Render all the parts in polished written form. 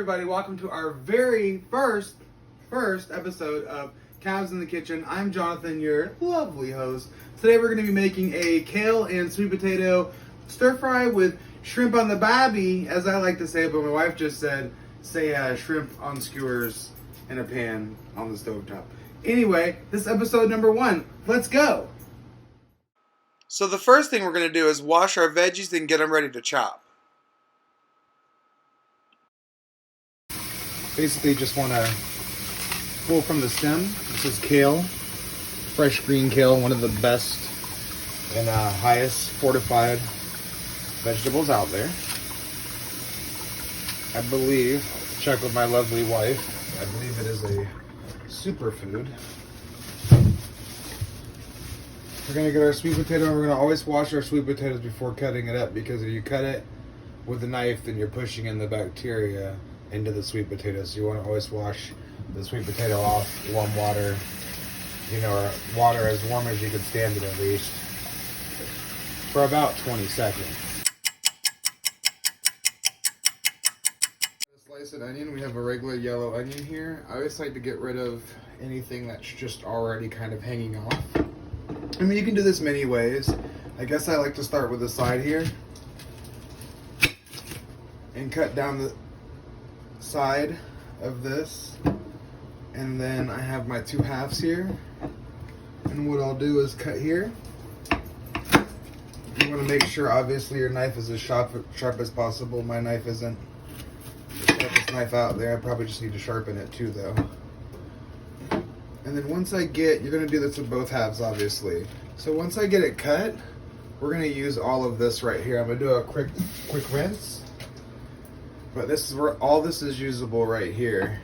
everybody, welcome to our very first episode of Calves in the Kitchen. I'm Jonathan, your lovely host. Today we're going to be making a kale and sweet potato stir fry with shrimp on the barbie, as I like to say, but my wife just said, say shrimp on skewers in a pan on the stovetop. Anyway, this is episode number 1. Let's go! So the first thing we're going to do is wash our veggies and get them ready to chop. Basically just want to pull from the stem. This is kale, fresh green kale, one of the best and highest fortified vegetables out there. I believe, check with my lovely wife, I believe it is a superfood. We're going to get our sweet potato, and we're going to always wash our sweet potatoes before cutting it up, because if you cut it with a knife, then you're pushing in the bacteria into the sweet potato. So you want to always wash the sweet potato off warm water, or water as warm as you can stand it at least, for about 20 seconds. Slice an onion. We have a regular yellow onion here. I always like to get rid of anything that's just already kind of hanging off. I mean, you can do this many ways. I guess I like to start with the side here and cut down the side of this, and then I have my 2 halves here, and what I'll do is cut here. You want to make sure obviously your knife is as sharp as possible. My knife isn't the sharpest knife out there. I probably just need to sharpen it too though. And then once you're going to do this with both halves obviously. So once I get it cut, we're going to use all of this right here. I'm going to do a quick rinse. But this is where all this is usable right here.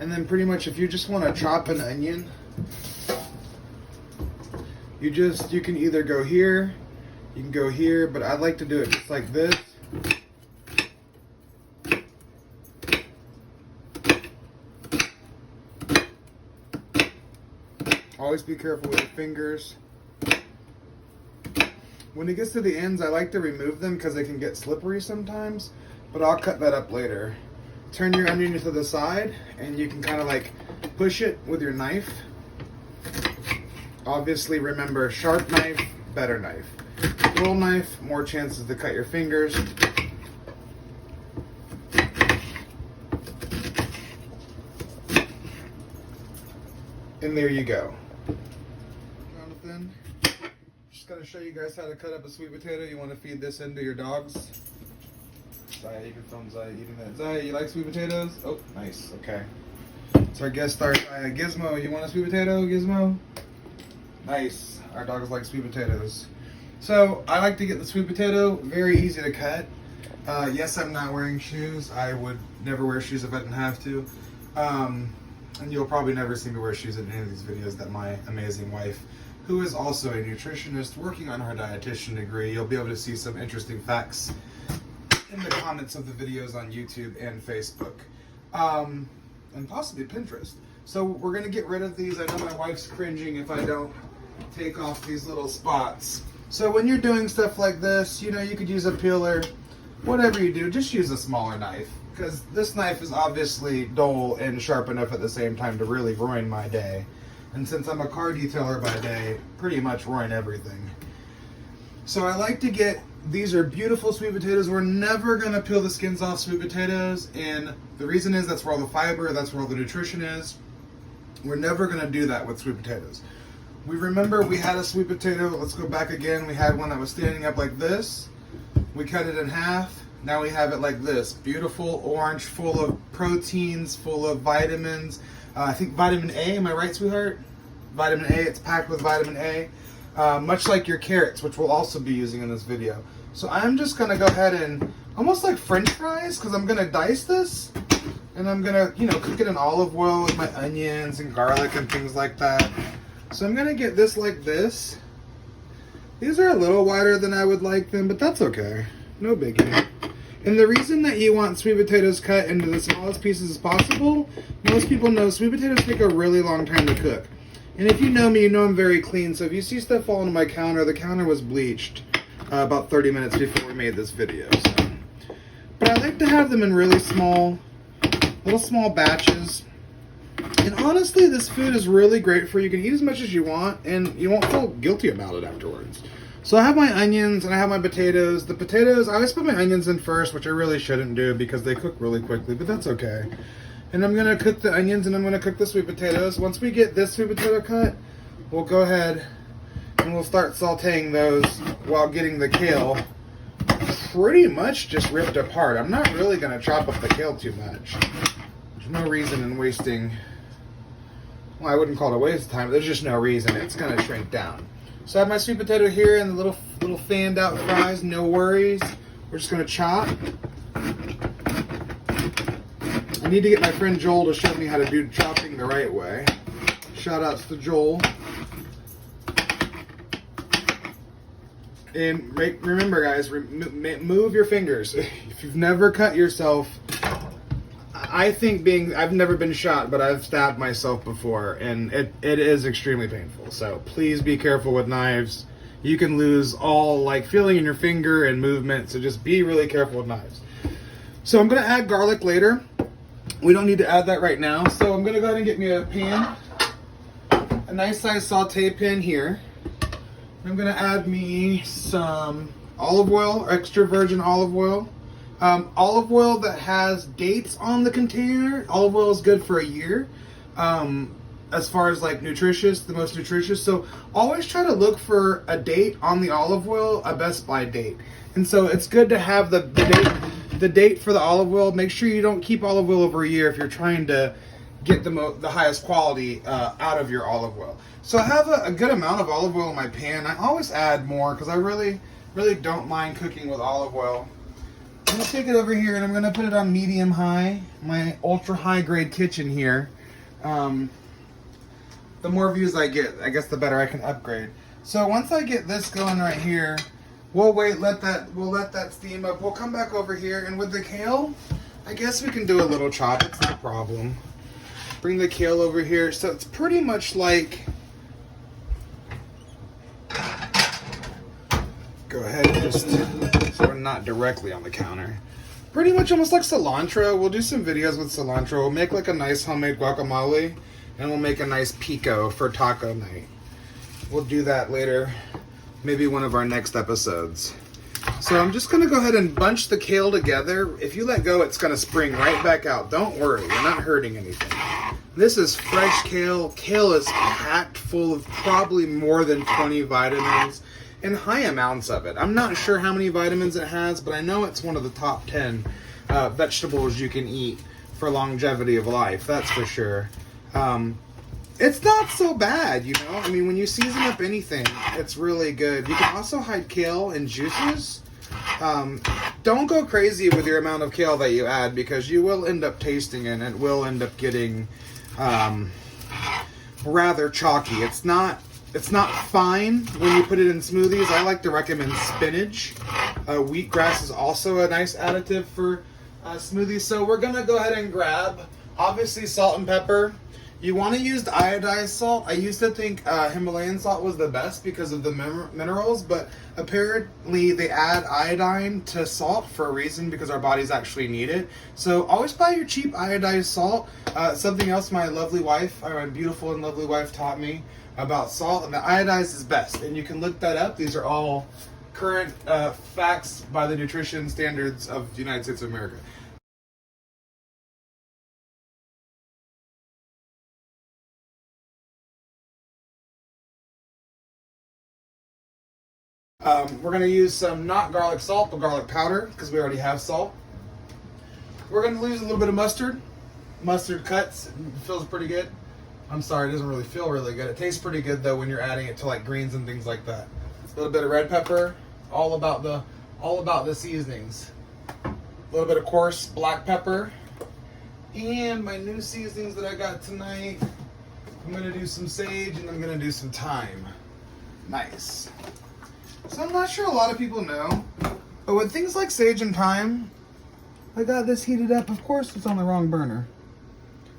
And then pretty much if you just want to chop an onion, you can either go here, you can go here, but I like to do it just like this. Always be careful with your fingers. When it gets to the ends, I like to remove them because they can get slippery sometimes. But I'll cut that up later. Turn your onion to the side, and you can kind of like push it with your knife. Obviously, remember, sharp knife, better knife. Dull knife, more chances to cut your fingers. And there you go. Jonathan, just gonna show you guys how to cut up a sweet potato. You want to feed this into your dogs. Zaya, you can film Zaya eating that. Zaya, you like sweet potatoes? Oh, nice. Okay. So our guest star, Zaya. Gizmo, you want a sweet potato, Gizmo? Nice. Our dogs like sweet potatoes. So I like to get the sweet potato. Very easy to cut. Yes, I'm not wearing shoes. I would never wear shoes if I didn't have to. And you'll probably never see me wear shoes in any of these videos that my amazing wife, who is also a nutritionist working on her dietitian degree, you'll be able to see some interesting facts in the comments of the videos on YouTube and Facebook, and possibly Pinterest. So we're going to get rid of these. I know my wife's cringing if I don't take off these little spots. So when you're doing stuff like this, you could use a peeler. Whatever you do, just use a smaller knife, because this knife is obviously dull and sharp enough at the same time to really ruin my day. And since I'm a car detailer by day, pretty much ruin everything. So I like to get, these are beautiful sweet potatoes. We're never going to peel the skins off sweet potatoes, and the reason is that's where all the fiber, that's where all the nutrition is. We're never going to do that with sweet potatoes. We had a sweet potato, let's go back again, we had one that was standing up like this. We cut it in half. Now we have it like this, beautiful orange, full of proteins, full of vitamins. I think vitamin A, am I right, sweetheart? Vitamin A, it's packed with vitamin A. Much like your carrots, which we'll also be using in this video. So I'm just going to go ahead and, almost like French fries, because I'm going to dice this, and I'm going to, cook it in olive oil with my onions and garlic and things like that. So I'm going to get this like this. These are a little wider than I would like them, but that's okay. No biggie. And the reason that you want sweet potatoes cut into the smallest pieces as possible, most people know sweet potatoes take a really long time to cook. And if you know me, you know I'm very clean, so if you see stuff fall on my counter, the counter was bleached about 30 minutes before we made this video. So. But I like to have them in really small little small batches. And honestly, this food is really great for you. You can eat as much as you want, and you won't feel guilty about it afterwards. So I have my onions and I have my potatoes. The potatoes, I always put my onions in first, which I really shouldn't do because they cook really quickly, but that's okay. And I'm gonna cook the onions and I'm gonna cook the sweet potatoes. Once we get this sweet potato cut, we'll go ahead and we'll start sauteing those while getting the kale pretty much just ripped apart. I'm not really gonna chop up the kale too much. There's no reason in wasting, well, I wouldn't call it a waste of time, but there's just no reason. It's gonna shrink down. So I have my sweet potato here and the little fanned out fries, no worries. We're just gonna chop. I need to get my friend Joel to show me how to do chopping the right way. Shout outs to Joel. And remember guys, move your fingers. If you've never cut yourself, I've never been shot, but I've stabbed myself before, and it is extremely painful. So please be careful with knives. You can lose all like feeling in your finger and movement, so just be really careful with knives. So I'm gonna add garlic later. We don't need to add that right now. So I'm gonna go ahead and get me a pan, a nice size saute pan here. I'm gonna add me some olive oil, extra virgin olive oil. Olive oil that has dates on the container. Olive oil is good for a year. As far as like nutritious, the most nutritious. So always try to look for a date on the olive oil, a Best Buy date. And so it's good to have the date for the olive oil. Make sure you don't keep olive oil over a year if you're trying to get the highest quality out of your olive oil. So I have a good amount of olive oil in my pan. I always add more because I really don't mind cooking with olive oil. I'm gonna take it over here and I'm gonna put it on medium high, my ultra high grade kitchen here. The more views I get, I guess the better I can upgrade. So once I get this going right here, we'll let that steam up. We'll come back over here, and with the kale, I guess we can do a little chop. It's no problem. Bring the kale over here. So it's pretty much like, go ahead and just, so we're not directly on the counter. Pretty much almost like cilantro. We'll do some videos with cilantro. We'll make like a nice homemade guacamole, and we'll make a nice pico for taco night. We'll do that later, maybe one of our next episodes. So I'm just gonna go ahead and bunch the kale together. If you let go, it's gonna spring right back out. Don't worry, you're not hurting anything. This is fresh kale. Kale is packed full of probably more than 20 vitamins and high amounts of it. I'm not sure how many vitamins it has, but I know it's one of the top 10 vegetables you can eat for longevity of life, that's for sure. It's not so bad, you know? I mean, when you season up anything, it's really good. You can also hide kale in juices. Don't go crazy with your amount of kale that you add, because you will end up tasting it and it will end up getting rather chalky. It's not fine when you put it in smoothies. I like to recommend spinach. Wheatgrass is also a nice additive for smoothies. So we're gonna go ahead and grab, obviously, salt and pepper. You want to use the iodized salt. I used to think Himalayan salt was the best because of the minerals, but apparently they add iodine to salt for a reason, because our bodies actually need it. So always buy your cheap iodized salt. Something else my lovely wife, or my beautiful and lovely wife, taught me about salt, and the iodized is best. And you can look that up. These are all current facts by the nutrition standards of the United States of America. We're going to use some not garlic salt, but garlic powder, because we already have salt. We're going to use a little bit of mustard. Mustard cuts. It feels pretty good. I'm sorry, it doesn't really feel really good. It tastes pretty good though when you're adding it to like greens and things like that. A little bit of red pepper. All about the seasonings. A little bit of coarse black pepper. And my new seasonings that I got tonight. I'm going to do some sage and I'm going to do some thyme. Nice. So I'm not sure a lot of people know, but with things like sage and thyme, I got this heated up. Of course, it's on the wrong burner.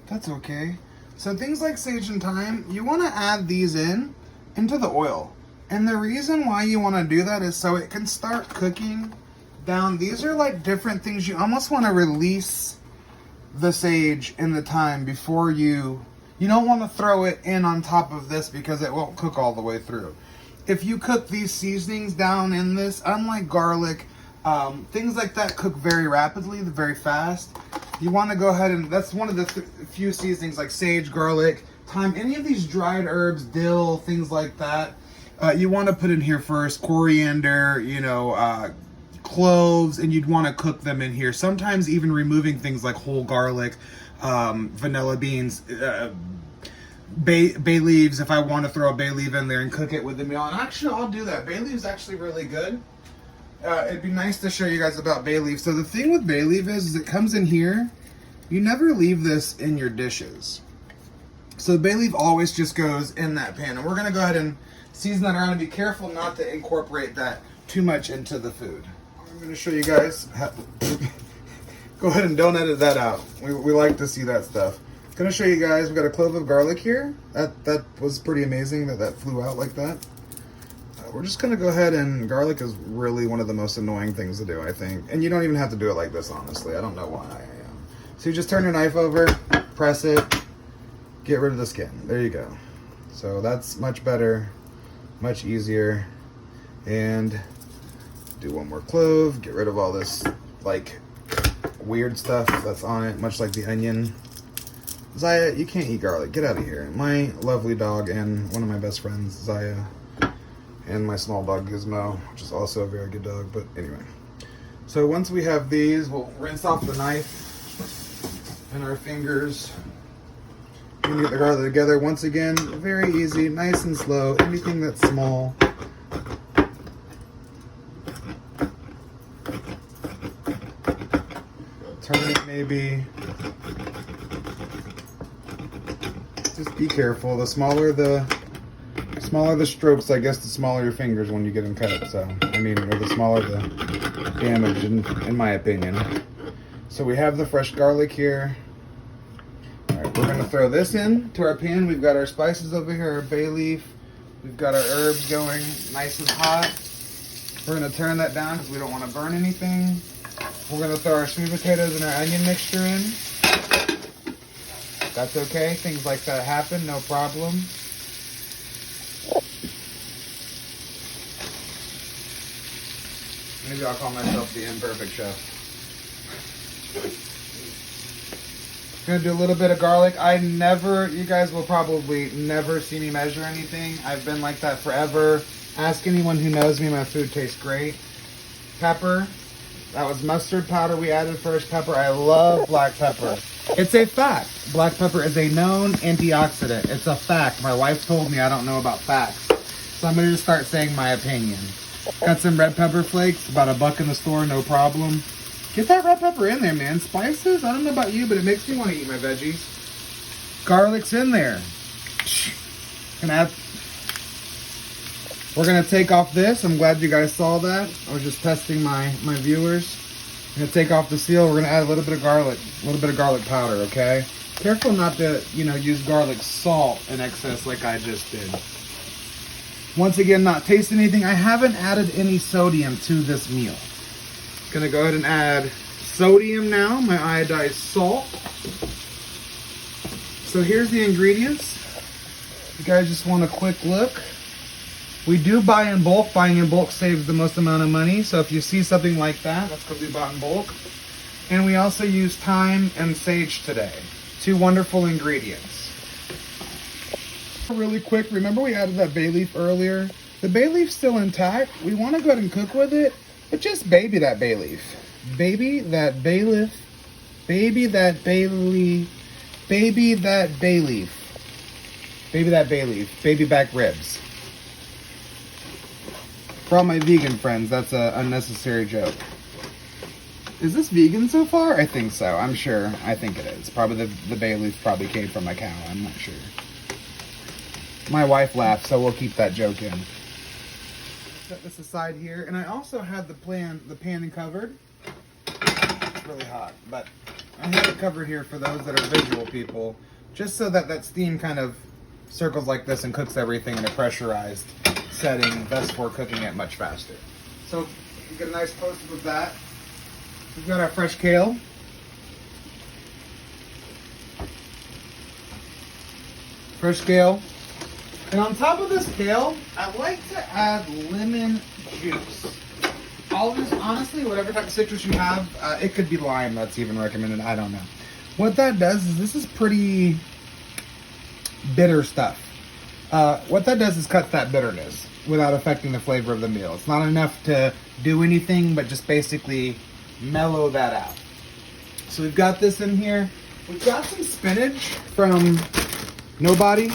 That's okay. So things like sage and thyme, you want to add these into the oil. And the reason why you want to do that is so it can start cooking down. These are like different things. You almost want to release the sage and the thyme before you don't want to throw it in on top of this because it won't cook all the way through. If you cook these seasonings down in this, unlike garlic, things like that cook very rapidly, very fast. You want to go ahead and, that's one of the few seasonings like sage, garlic, thyme, any of these dried herbs, dill, things like that. You want to put in here first, coriander, cloves, and you'd want to cook them in here. Sometimes even removing things like whole garlic, vanilla beans, bay leaves, if I want to throw a bay leaf in there and cook it with the meal. And actually, I'll do that. Bay leaf's actually really good. It'd be nice to show you guys about bay leaf. So the thing with bay leaf is it comes in here. You never leave this in your dishes. So the bay leaf always just goes in that pan. And we're going to go ahead and season that around and be careful not to incorporate that too much into the food. I'm going to show you guys how... Go ahead and don't edit that out. We like to see that stuff. I'm going to show you guys, we've got a clove of garlic here. That was pretty amazing that flew out like that. We're just going to go ahead and, garlic is really one of the most annoying things to do, I think. And you don't even have to do it like this, honestly. I don't know why. So you just turn your knife over, press it, get rid of the skin. There you go. So that's much better, much easier. And do one more clove, get rid of all this, like, weird stuff that's on it, much like the onion. Zaya, you can't eat garlic. Get out of here. My lovely dog and one of my best friends, Zaya, and my small dog, Gizmo, which is also a very good dog. But anyway. So once we have these, we'll rinse off the knife and our fingers. And get the garlic together. Once again, very easy, nice and slow. Anything that's small. Turn it maybe. Just be careful. The smaller the strokes, I guess, the smaller your fingers when you get them cut. So, I mean, or the smaller the damage, in my opinion. So we have the fresh garlic here. All right, we're gonna throw this in to our pan. We've got our spices over here, our bay leaf. We've got our herbs going nice and hot. We're gonna turn that down because we don't want to burn anything. We're gonna throw our sweet potatoes and our onion mixture in. That's okay. Things like that happen, no problem. Maybe I'll call myself the imperfect chef. Gonna do a little bit of garlic. You guys will probably never see me measure anything. I've been like that forever. Ask anyone who knows me, my food tastes great. Pepper. That was mustard powder we added first. Pepper. I love black pepper. It's a fact. Black pepper is a known antioxidant. It's a fact. My wife told me I don't know about facts. So I'm going to just start saying my opinion. Got some red pepper flakes. About $1 in the store, no problem. Get that red pepper in there, man. Spices, I don't know about you, but it makes me want to eat my veggies. Garlic's in there. We're going to take off this. I'm glad you guys saw that. I was just testing my viewers. I'm going to take off the seal. We're going to add a little bit of garlic. A little bit of garlic powder, okay? Careful not to, use garlic salt in excess like I just did. Once again, not tasting anything. I haven't added any sodium to this meal. Going to go ahead and add sodium now, my iodized salt. So here's the ingredients. You guys just want a quick look. We do buy in bulk. Buying in bulk saves the most amount of money. So if you see something like that, that's because we bought in bulk. And we also use thyme and sage today. 2 wonderful ingredients. Really quick, remember we added that bay leaf earlier? The bay leaf's still intact. We want to go ahead and cook with it, but just baby that bay leaf. Baby that bay leaf. Baby that bay leaf. Baby that bay leaf. Baby that bay leaf. Baby back ribs. For all my vegan friends, that's an unnecessary joke. Is this vegan so far? I think so. I'm sure. I think it is. Probably the bay leaf probably came from a cow. I'm not sure. My wife laughed, so we'll keep that joke in. Set this aside here, and I also have the pan covered. It's really hot, but I have it covered here for those that are visual people, just so that steam kind of circles like this and cooks everything in a pressurized setting, best for cooking it much faster. So you get a nice close-up of that. We've got our fresh kale. fresh kale. And on top of this kale, I like to add lemon juice. All of this, honestly, whatever type of citrus you have, it could be lime that's even recommended, I don't know. What that does is, this is pretty bitter stuff. What that does is cut that bitterness without affecting the flavor of the meal. It's not enough to do anything, but just basically mellow that out. So we've got this in here. We've got some spinach from Nobody.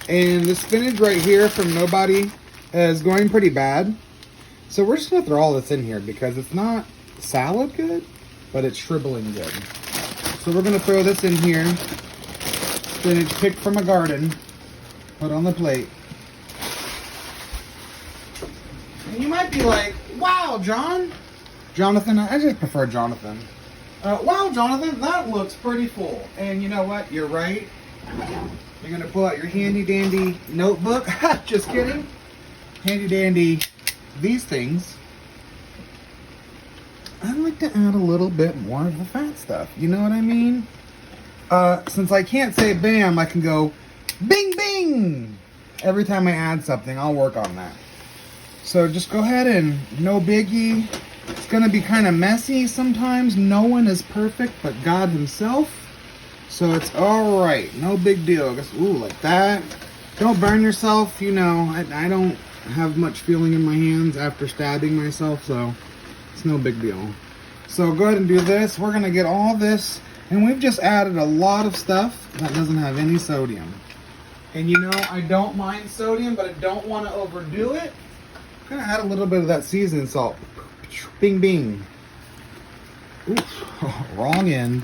And the spinach right here from Nobody is going pretty bad. So we're just gonna throw all this in here because it's not salad good, but it's shriveling good. So we're gonna throw this in here. Spinach picked from a garden, put on the plate. And you might be like, wow, Jonathan, I just prefer Jonathan. Wow, Jonathan, that looks pretty full. And you know what, you're right. You're gonna pull out your handy dandy notebook. Just kidding. Handy dandy these things. I like to add a little bit more of the fat stuff. You know what I mean? Since I can't say bam, I can go bing bing. Every time I add something, I'll work on that. So just go ahead and no biggie. It's gonna be kind of messy sometimes. No one is perfect but God himself. So it's all right, no big deal. Just, ooh, like that. Don't burn yourself. You know, I don't have much feeling in my hands after stabbing myself, so it's no big deal. So go ahead and do this. We're gonna get all this, and we've just added a lot of stuff that doesn't have any sodium. And you know, I don't mind sodium, but I don't want to overdo it. I'm gonna add a little bit of that seasoning salt. Bing bing. Oof, wrong end.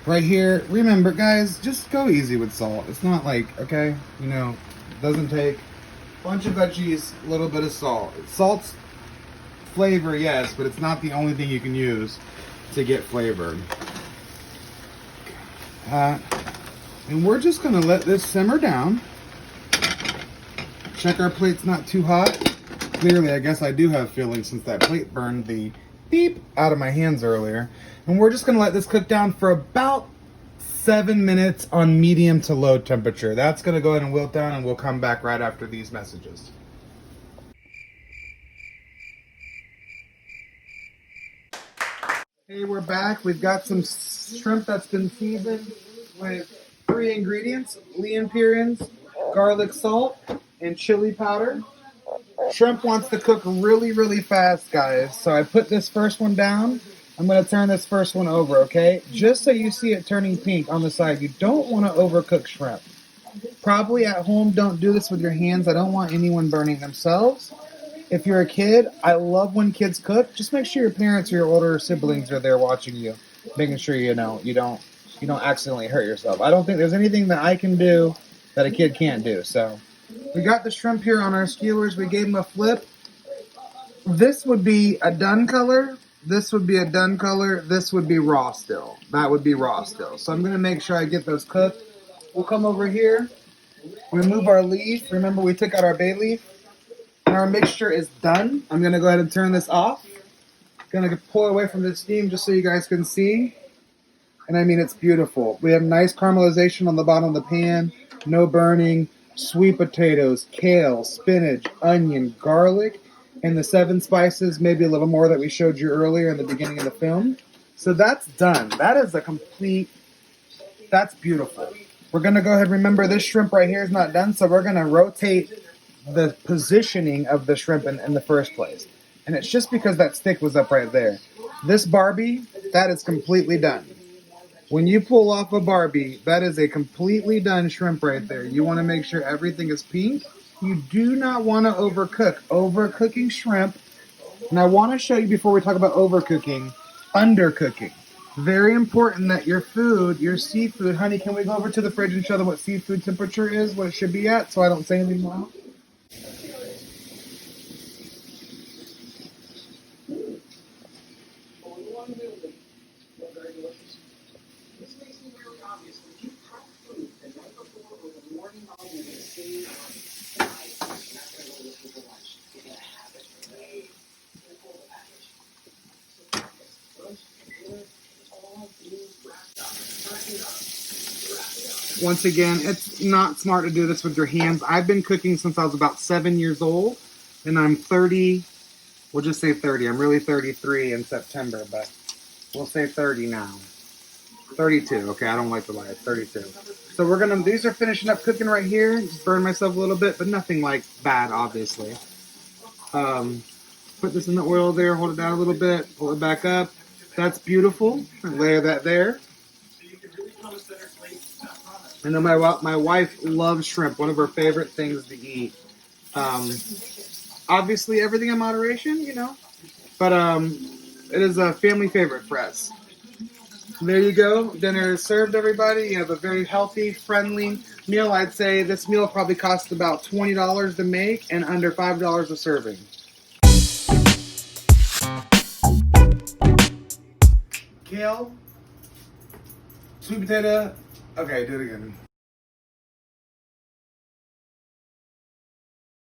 Right here, remember guys, just go easy with salt. It's not like, okay, you know, it doesn't take a bunch of veggies, a little bit of salt. Salt's flavor, yes, but it's not the only thing you can use to get flavor. And we're just gonna let this simmer down. Check our plate's not too hot. Clearly, I guess I do have feeling since that plate burned the beep out of my hands earlier. And we're just gonna let this cook down for about 7 minutes on medium to low temperature. That's gonna go ahead and wilt down, and we'll come back right after these messages. Hey, we're back. We've got some shrimp that's been seasoned with 3 ingredients: Leon Perrins, garlic salt, and chili powder. Shrimp wants to cook really, really fast, guys. So I put this first one down. I'm going to turn this first one over, okay? Just so you see it turning pink on the side. You don't want to overcook shrimp. Probably at home, don't do this with your hands. I don't want anyone burning themselves. If you're a kid, I love when kids cook. Just make sure your parents or your older siblings are there watching you, making sure you don't accidentally hurt yourself. I don't think there's anything that I can do that a kid can't do. So we got the shrimp here on our skewers. We gave them a flip. This would be a done color. This would be a done color. This would be raw still. That would be raw still. So I'm going to make sure I get those cooked. We'll come over here. Remove our leaf. Remember, we took out our bay leaf. And our mixture is done. I'm going to go ahead and turn this off. Going to pull away from the steam just so you guys can see. And I mean, it's beautiful. We have nice caramelization on the bottom of the pan. No burning. Sweet potatoes, kale, spinach, onion, garlic, and the 7 spices, maybe a little more that we showed you earlier in the beginning of the film. So that's done. That is a complete, that's beautiful. We're going to go ahead, remember this shrimp right here is not done, so we're going to rotate the positioning of the shrimp in the first place. And it's just because that stick was up right there. This Barbie, that is completely done. When you pull off a Barbie, that is a completely done shrimp right there. You want to make sure everything is pink. You do not want to overcook. Overcooking shrimp. And I want to show you before we talk about overcooking, undercooking. Very important that your food, your seafood, honey, can we go over to the fridge and show them what seafood temperature is, what it should be at, so I don't say anything wrong? Once again, it's not smart to do this with your hands. I've been cooking since I was about 7 years old, and I'm 30. We'll just say 30. I'm really 33 in September, but we'll say 30 now. 32. Okay, I don't like to lie. It's 32. So we're gonna. These are finishing up cooking right here. Just burn myself a little bit, but nothing like bad, obviously. Put this in the oil there. Hold it down a little bit. Pull it back up. That's beautiful. Layer that there. And then my wife loves shrimp. One of her favorite things to eat. Obviously, everything in moderation, you know. But it is a family favorite for us. There you go. Dinner is served, everybody. You have a very healthy, friendly meal. I'd say this meal probably costs about $20 to make and under $5 a serving. Kale, sweet potato. Okay, do it again.